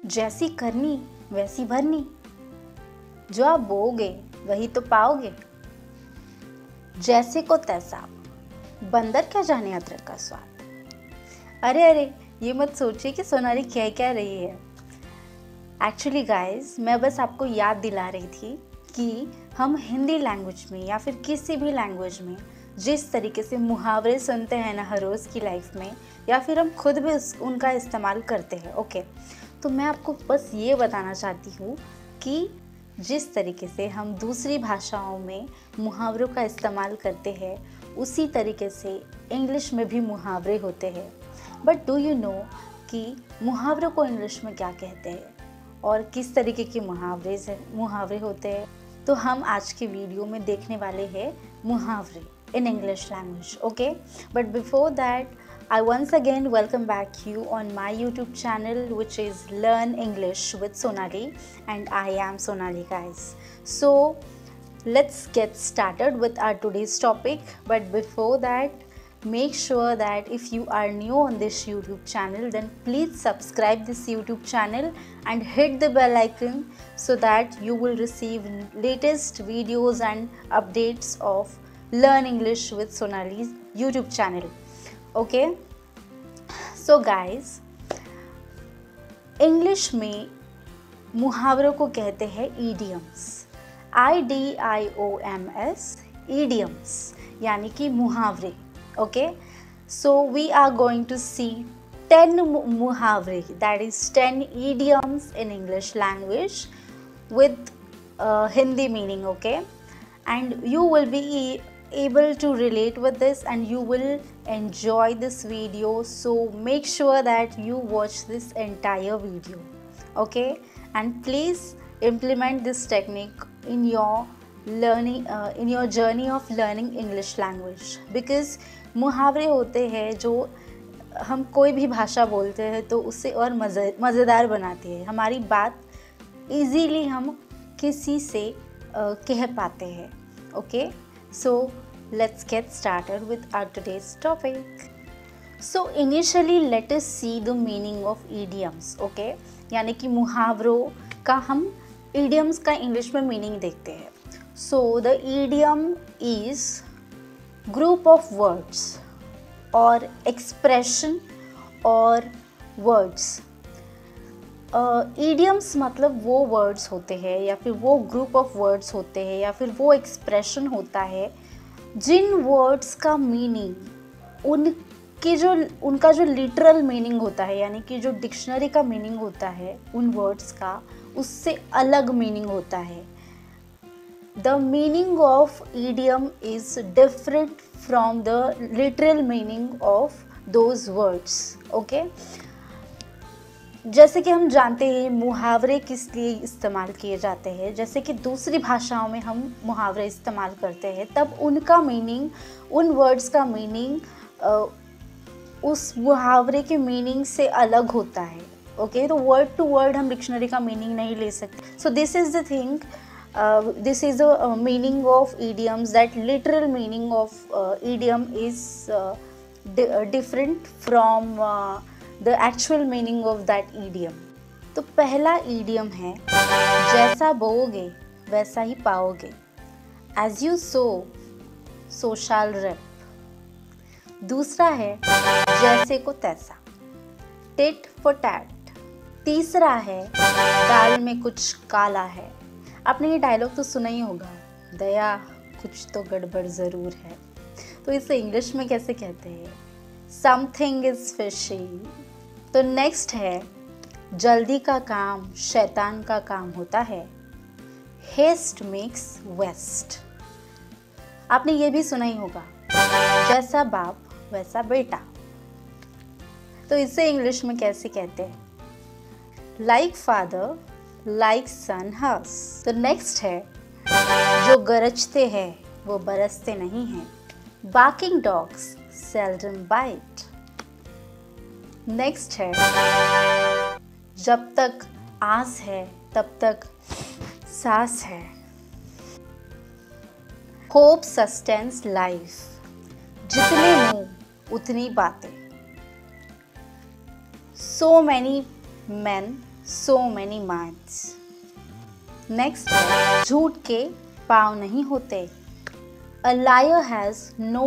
जैसी करनी वैसी भरनी, जो आप बोओगे वही तो पाओगे। जैसे को तैसा, बंदर क्या जाने अदरक का स्वाद। अरे अरे, ये मत सोचिए कि सोनाली कह क्या रही है। एक्चुअली गाइस, मैं बस आपको याद दिला रही थी कि हम हिंदी लैंग्वेज में या फिर किसी भी लैंग्वेज में जिस तरीके से मुहावरे सुनते हैं ना हर रोज़ की लाइफ में, या फिर हम खुद भी उनका इस्तेमाल करते हैं। ओके, तो मैं आपको बस ये बताना चाहती हूँ कि जिस तरीके से हम दूसरी भाषाओं में मुहावरों का इस्तेमाल करते हैं, उसी तरीके से इंग्लिश में भी मुहावरे होते हैं। बट डू यू नो कि मुहावरों को इंग्लिश में क्या कहते हैं और किस तरीके के मुहावरे होते हैं? तो हम आज के वीडियो में देखने वाले हैं मुहावरे in English language. Okay, but before that, I once again welcome back you on my YouTube channel, which is Learn English with Sonali, and I am Sonali, guys. So let's get started with our today's topic. But before that, make sure that if you are new on this YouTube channel, then please subscribe this YouTube channel and hit the bell icon so that you will receive latest videos and updates of Learn English with Sonali's YouTube channel. Okay, so guys, English में मुहावरों को कहते हैं idioms. IDIOMS, idioms, यानी कि मुहावरे. Okay, so we are going to see 10 मुहावरे, that is 10 idioms in English language with Hindi meaning. Okay, and you will be able to relate with this and you will enjoy this video, so make sure that you watch this entire video. Okay, and please implement this technique in your learning in your journey of learning English language, because मुहावरे होते हैं जो हम कोई भी भाषा बोलते हैं तो उससे और मज़ेदार बनाती है। हमारी बात इजीली हम किसी से कह पाते हैं। Okay, so let's get started with our today's topic. So initially let us see the meaning of idioms. Okay, यानी कि मुहावरों का हम idioms का इंग्लिश में मीनिंग देखते हैं। So the idiom is group of words or expression or words. Idioms मतलब वो वर्ड्स होते हैं या फिर वो ग्रुप ऑफ वर्ड्स होते हैं या फिर वो एक्सप्रेशन होता है जिन वर्ड्स का मीनिंग उनका जो लिटरल मीनिंग होता है, यानी कि जो डिक्शनरी का मीनिंग होता है उन वर्ड्स का, उससे अलग मीनिंग होता है। The meaning of idiom is different from the literal meaning of those words. Okay, जैसे कि हम जानते हैं मुहावरे किस लिए इस्तेमाल किए जाते हैं। जैसे कि दूसरी भाषाओं में हम मुहावरे इस्तेमाल करते हैं, तब उनका मीनिंग, उन वर्ड्स का मीनिंग उस मुहावरे के मीनिंग से अलग होता है। ओके, तो वर्ड टू वर्ड हम डिक्शनरी का मीनिंग नहीं ले सकते। So this is the thing, this is the meaning of idioms, that literal meaning of idiom is different from the actual meaning of that idiom. तो पहला idiom है जैसा बोओगे वैसा ही पाओगे, as you sow so shall reap. दूसरा है जैसे को तैसा, tit for tat. तीसरा है दाल में कुछ काला है। आपने ये डायलॉग तो सुना ही होगा, दया कुछ तो गड़बड़ ज़रूर है। तो इसे इंग्लिश में कैसे कहते हैं? Something is fishy. तो नेक्स्ट है जल्दी का काम शैतान का काम होता है, हेस्ट मेक्स वेस्ट। आपने ये भी सुना ही होगा, जैसा बाप वैसा बेटा। तो इसे इंग्लिश में कैसे कहते हैं? लाइक फादर लाइक सन हस। तो नेक्स्ट है जो गरजते हैं वो बरसते नहीं हैं, barking dogs seldom bite. Next है जब तक आस है तब तक सांस है, होप सस्टेन्स लाइफ। जितने मुंह उतनी बातें, so many men so many myths. Next, झूठ के पाँव नहीं होते. A liar has no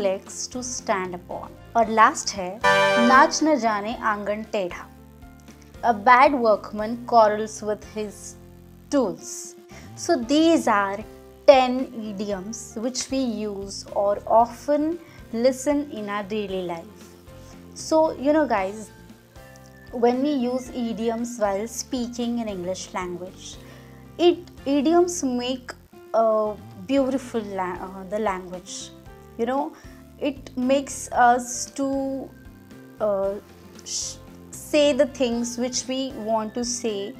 legs to stand upon. और last है, नाच न जाने आंगन टेढ़ा. A bad workman quarrels with his tools. So these are 10 idioms which we use or often listen in our daily life. So guys, when we use idioms while speaking in English language, idioms make beautiful the language. It makes us to say the things which we want to say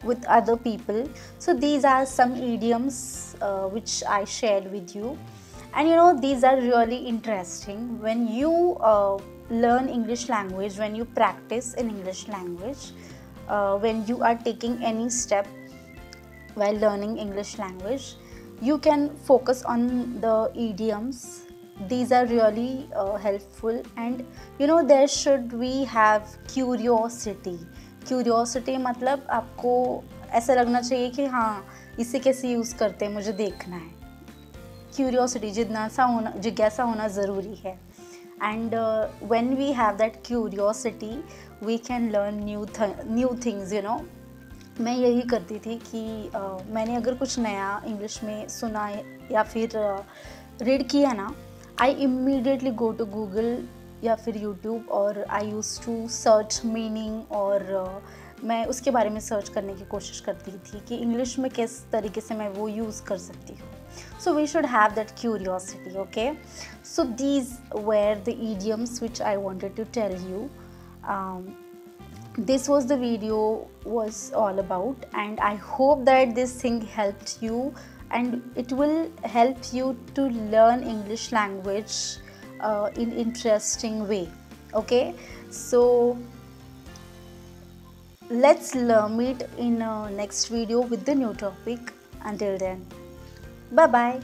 with other people. So these are some idioms which I shared with you, and these are really interesting when you learn English language, when you practice in English language, when you are taking any step while learning English language, you can focus on the idioms. These are really helpful, and there should we have curiosity. मतलब आपको ऐसा लगना चाहिए कि हाँ, इसे कैसे use करते हैं मुझे देखना है. क्यूरियोसिटी, जिज्ञासा होना ज़रूरी है. And when we have that curiosity, we can learn new things. मैं यही करती थी कि मैंने अगर कुछ नया इंग्लिश में सुना या फिर रीड किया ना, I immediately go to Google या फिर यूट्यूब, और I use to search meaning, और मैं उसके बारे में सर्च करने की कोशिश करती थी कि इंग्लिश में किस तरीके से मैं वो यूज़ कर सकती हूँ. So we should have that curiosity. Okay, so these were the idioms which I wanted to tell you. This was the video was all about, and I hope that this thing helped you, and it will help you to learn English language in interesting way. Okay, so let's meet in next video with the new topic. Until then, bye bye.